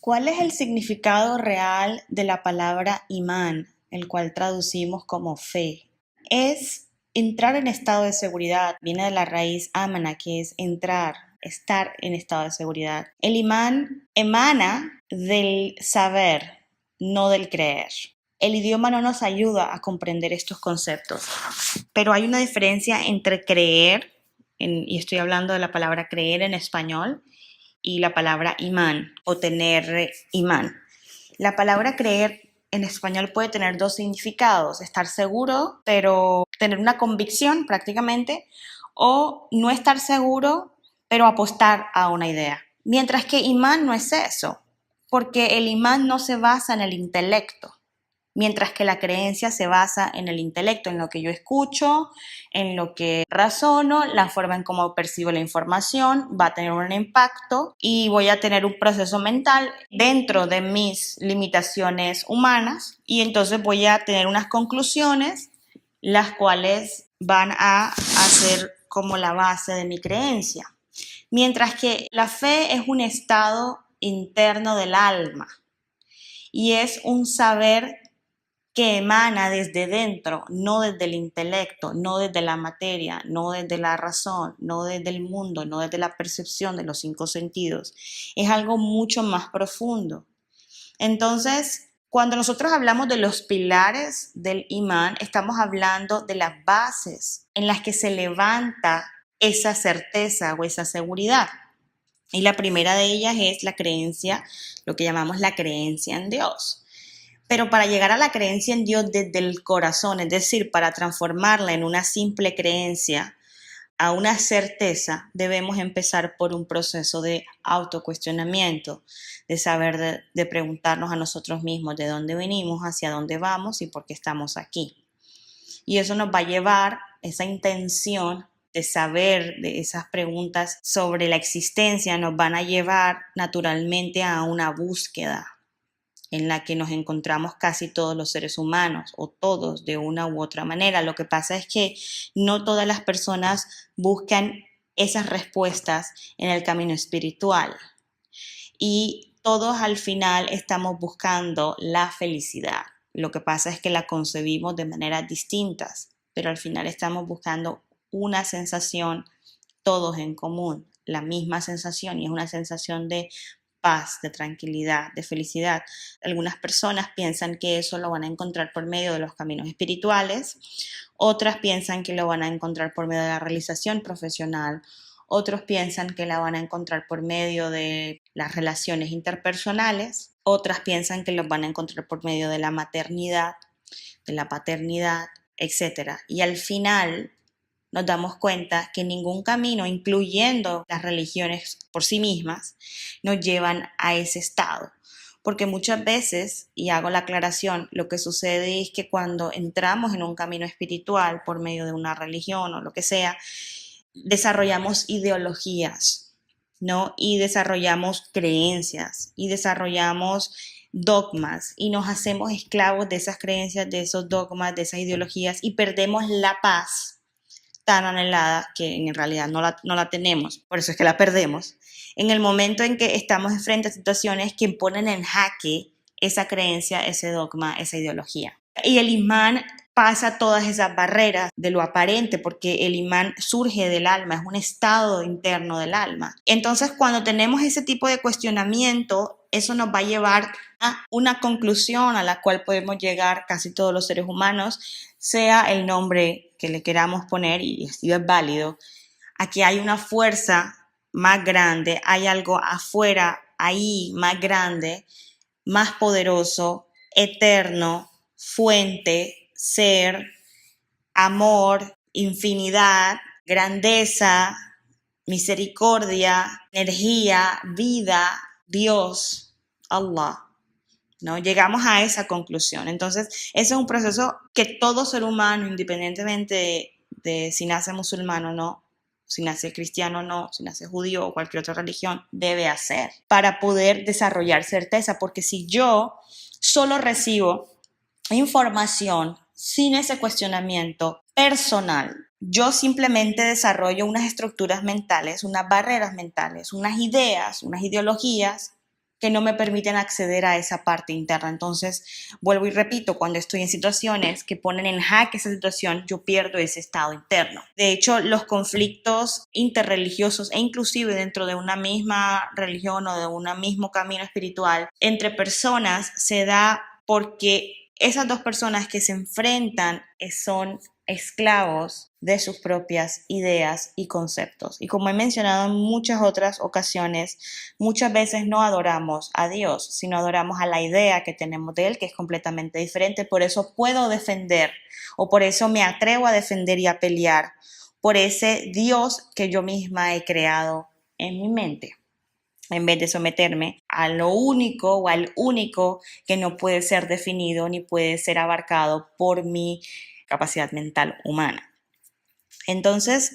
¿Cuál es el significado real de la palabra imán, el cual traducimos como fe? Es entrar en estado de seguridad, viene de la raíz amana, que es entrar, estar en estado de seguridad. El imán emana del saber, no del creer. El idioma no nos ayuda a comprender estos conceptos, pero hay una diferencia entre creer, y estoy hablando de la palabra creer en español, y la palabra imán o tener imán. La palabra creer en español puede tener dos significados: estar seguro, pero tener una convicción prácticamente, o no estar seguro, pero apostar a una idea. Mientras que imán no es eso, porque el imán no se basa en el intelecto, mientras que la creencia se basa en el intelecto, en lo que yo escucho, en lo que razono, la forma en cómo percibo la información, va a tener un impacto y voy a tener un proceso mental dentro de mis limitaciones humanas, y entonces voy a tener unas conclusiones las cuales van a ser como la base de mi creencia. Mientras que la fe es un estado interno del alma y es un saber que emana desde dentro, no desde el intelecto, no desde la materia, no desde la razón, no desde el mundo, no desde la percepción de los cinco sentidos. Es algo mucho más profundo. Entonces, cuando nosotros hablamos de los pilares del imán, estamos hablando de las bases en las que se levanta esa certeza o esa seguridad. Y la primera de ellas es la creencia, lo que llamamos la creencia en Dios. Pero para llegar a la creencia en Dios desde el corazón, es decir, para transformarla en una simple creencia a una certeza, debemos empezar por un proceso de autocuestionamiento, de saber, de preguntarnos a nosotros mismos de dónde venimos, hacia dónde vamos y por qué estamos aquí. Y eso nos va a llevar, esa intención de saber de esas preguntas sobre la existencia, nos van a llevar naturalmente a una búsqueda en la que nos encontramos casi todos los seres humanos, o todos de una u otra manera. Lo que pasa es que no todas las personas buscan esas respuestas en el camino espiritual, y todos al final estamos buscando la felicidad. Lo que pasa es que la concebimos de maneras distintas, pero al final estamos buscando una sensación todos en común, la misma sensación, y es una sensación de paz, de tranquilidad, de felicidad. Algunas personas piensan que eso lo van a encontrar por medio de los caminos espirituales, otras piensan que lo van a encontrar por medio de la realización profesional, otros piensan que la van a encontrar por medio de las relaciones interpersonales, otras piensan que lo van a encontrar por medio de la maternidad, de la paternidad, etcétera. Y al final nos damos cuenta que ningún camino, incluyendo las religiones por sí mismas, nos llevan a ese estado. Porque muchas veces, y hago la aclaración, lo que sucede es que cuando entramos en un camino espiritual por medio de una religión o lo que sea, desarrollamos ideologías, ¿no? Y desarrollamos creencias y desarrollamos dogmas y nos hacemos esclavos de esas creencias, de esos dogmas, de esas ideologías, y perdemos la paz tan anhelada que en realidad no la tenemos, por eso es que la perdemos, en el momento en que estamos frente a situaciones que ponen en jaque esa creencia, ese dogma, esa ideología. Y el imán pasa todas esas barreras de lo aparente, porque el imán surge del alma, es un estado interno del alma. Entonces, cuando tenemos ese tipo de cuestionamiento, eso nos va a llevar a una conclusión a la cual podemos llegar casi todos los seres humanos, sea el nombre que le queramos poner, y es válido. Aquí hay una fuerza más grande, hay algo afuera ahí más grande, más poderoso, eterno, fuente, ser, amor, infinidad, grandeza, misericordia, energía, vida, Dios, Allah, ¿no? Llegamos a esa conclusión. Entonces, ese es un proceso que todo ser humano, independientemente de si nace musulmán o no, si nace cristiano o no, si nace judío o cualquier otra religión, debe hacer para poder desarrollar certeza. Porque si yo solo recibo información sin ese cuestionamiento personal, yo simplemente desarrollo unas estructuras mentales, unas barreras mentales, unas ideas, unas ideologías que no me permiten acceder a esa parte interna. Entonces, vuelvo y repito, cuando estoy en situaciones que ponen en jaque esa situación, yo pierdo ese estado interno. De hecho, los conflictos interreligiosos e inclusive dentro de una misma religión o de un mismo camino espiritual entre personas se da porque esas dos personas que se enfrentan son esclavos de sus propias ideas y conceptos. Y como he mencionado en muchas otras ocasiones, muchas veces no adoramos a Dios, sino adoramos a la idea que tenemos de Él, que es completamente diferente. Por eso puedo defender, o por eso me atrevo a defender y a pelear por ese Dios que yo misma he creado en mi mente, en vez de someterme a lo único o al único que no puede ser definido ni puede ser abarcado por mi capacidad mental humana. Entonces,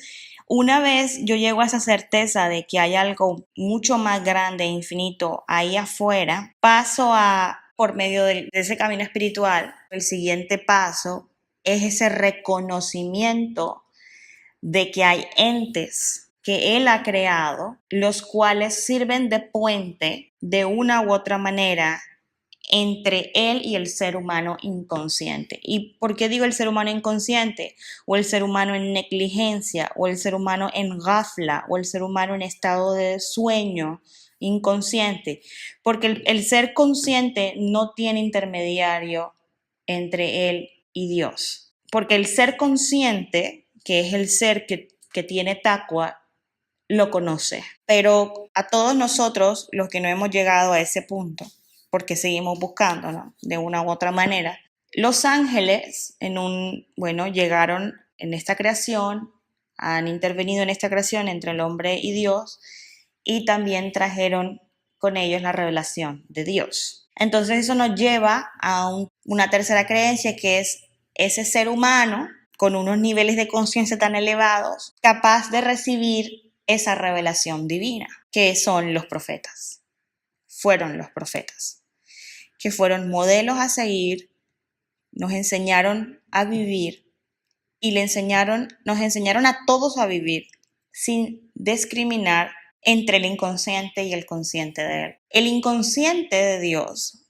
una vez yo llego a esa certeza de que hay algo mucho más grande e infinito ahí afuera, paso a, por medio de ese camino espiritual, el siguiente paso es ese reconocimiento de que hay entes que Él ha creado, los cuales sirven de puente de una u otra manera entre Él y el ser humano inconsciente. ¿Y por qué digo el ser humano inconsciente? O el ser humano en negligencia, o el ser humano en ghafla, o el ser humano en estado de sueño inconsciente. Porque el ser consciente no tiene intermediario entre Él y Dios. Porque el ser consciente, que es el ser que tiene taqwa, lo conoce. Pero a todos nosotros, los que no hemos llegado a ese punto, porque seguimos buscando, ¿no? De una u otra manera, los ángeles llegaron en esta creación, han intervenido en esta creación entre el hombre y Dios, y también trajeron con ellos la revelación de Dios. Entonces eso nos lleva a una tercera creencia, que es ese ser humano con unos niveles de conciencia tan elevados, capaz de recibir esa revelación divina, que son los profetas. Fueron los profetas, que fueron modelos a seguir, nos enseñaron a vivir y nos enseñaron a todos a vivir sin discriminar entre el inconsciente y el consciente de Él. El inconsciente de Dios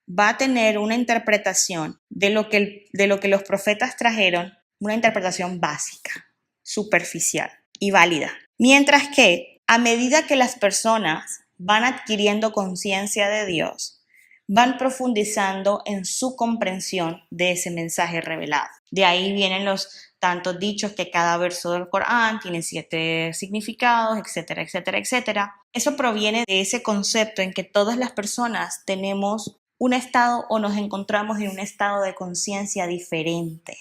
va a tener una interpretación de lo que los profetas trajeron, una interpretación básica, superficial y válida. Mientras que a medida que las personas van adquiriendo conciencia de Dios, van profundizando en su comprensión de ese mensaje revelado. De ahí vienen los tantos dichos que cada verso del Corán tiene 7 significados, etcétera, etcétera, etcétera. Eso proviene de ese concepto en que todas las personas tenemos un estado o nos encontramos en un estado de conciencia diferente,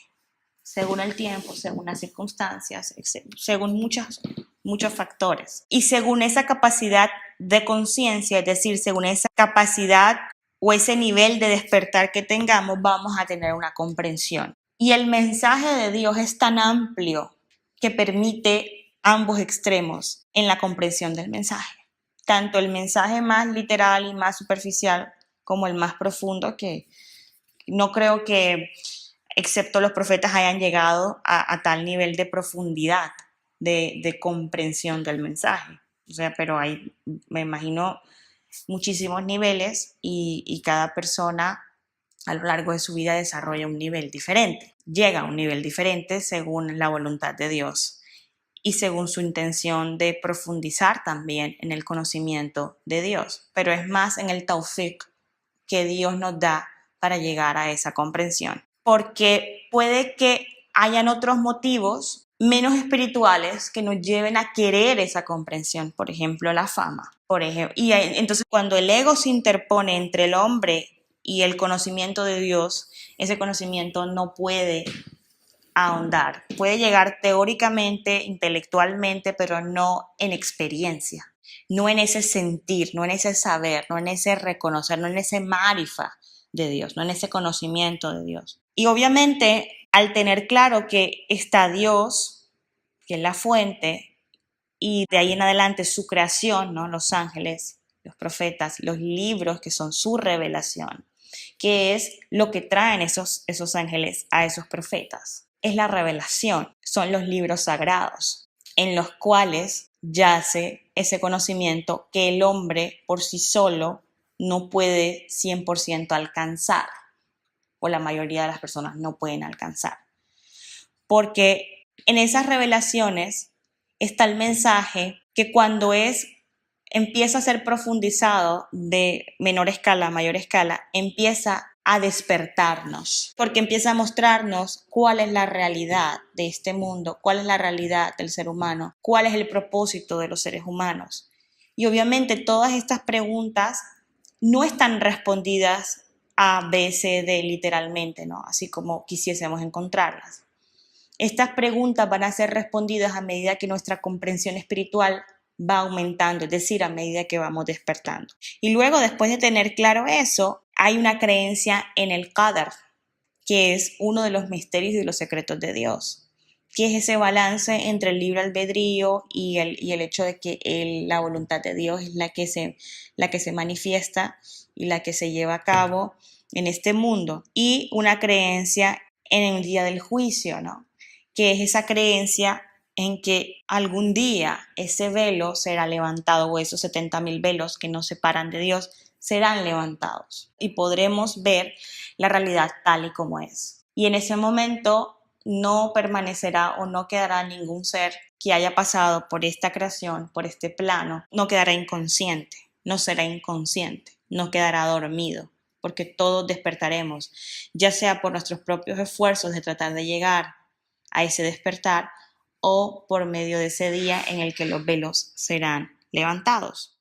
según el tiempo, según las circunstancias, según muchos factores. Y según esa capacidad de conciencia, es decir, según esa capacidad o ese nivel de despertar que tengamos, vamos a tener una comprensión. Y el mensaje de Dios es tan amplio que permite ambos extremos en la comprensión del mensaje. Tanto el mensaje más literal y más superficial como el más profundo, que no creo que, excepto los profetas, hayan llegado a tal nivel de profundidad de comprensión del mensaje. O sea, pero hay, me imagino, muchísimos niveles y cada persona a lo largo de su vida desarrolla un nivel diferente, llega a un nivel diferente según la voluntad de Dios y según su intención de profundizar también en el conocimiento de Dios. Pero es más en el tawfiq que Dios nos da para llegar a esa comprensión. Porque puede que hayan otros motivos menos espirituales que nos lleven a querer esa comprensión, por ejemplo, la fama. Y entonces cuando el ego se interpone entre el hombre y el conocimiento de Dios, ese conocimiento no puede ahondar. Puede llegar teóricamente, intelectualmente, pero no en experiencia, no en ese sentir, no en ese saber, no en ese reconocer, no en ese marifa de Dios, no en ese conocimiento de Dios. Y obviamente, al tener claro que está Dios, que es la fuente, y de ahí en adelante su creación, ¿no? Los ángeles, los profetas, los libros que son su revelación, que es lo que traen esos ángeles a esos profetas. Es la revelación, son los libros sagrados en los cuales yace ese conocimiento que el hombre por sí solo no puede 100% alcanzar, o la mayoría de las personas no pueden alcanzar. Porque en esas revelaciones está el mensaje que cuando empieza a ser profundizado de menor escala a mayor escala, empieza a despertarnos, porque empieza a mostrarnos cuál es la realidad de este mundo, cuál es la realidad del ser humano, cuál es el propósito de los seres humanos. Y obviamente todas estas preguntas no están respondidas A, B, C, D literalmente, ¿no? Así como quisiésemos encontrarlas. Estas preguntas van a ser respondidas a medida que nuestra comprensión espiritual va aumentando, es decir, a medida que vamos despertando. Y luego, después de tener claro eso, hay una creencia en el Qadar, que es uno de los misterios y de los secretos de Dios, que es ese balance entre el libre albedrío y el hecho de que la voluntad de Dios es la que se manifiesta y la que se lleva a cabo en este mundo. Y una creencia en el día del juicio, ¿no? Que es esa creencia en que algún día ese velo será levantado, o esos 70,000 velos que nos separan de Dios serán levantados y podremos ver la realidad tal y como es. Y en ese momento no permanecerá o no quedará ningún ser que haya pasado por esta creación, por este plano, no quedará inconsciente, no será inconsciente, no quedará dormido, porque todos despertaremos, ya sea por nuestros propios esfuerzos de tratar de llegar a ese despertar o por medio de ese día en el que los velos serán levantados.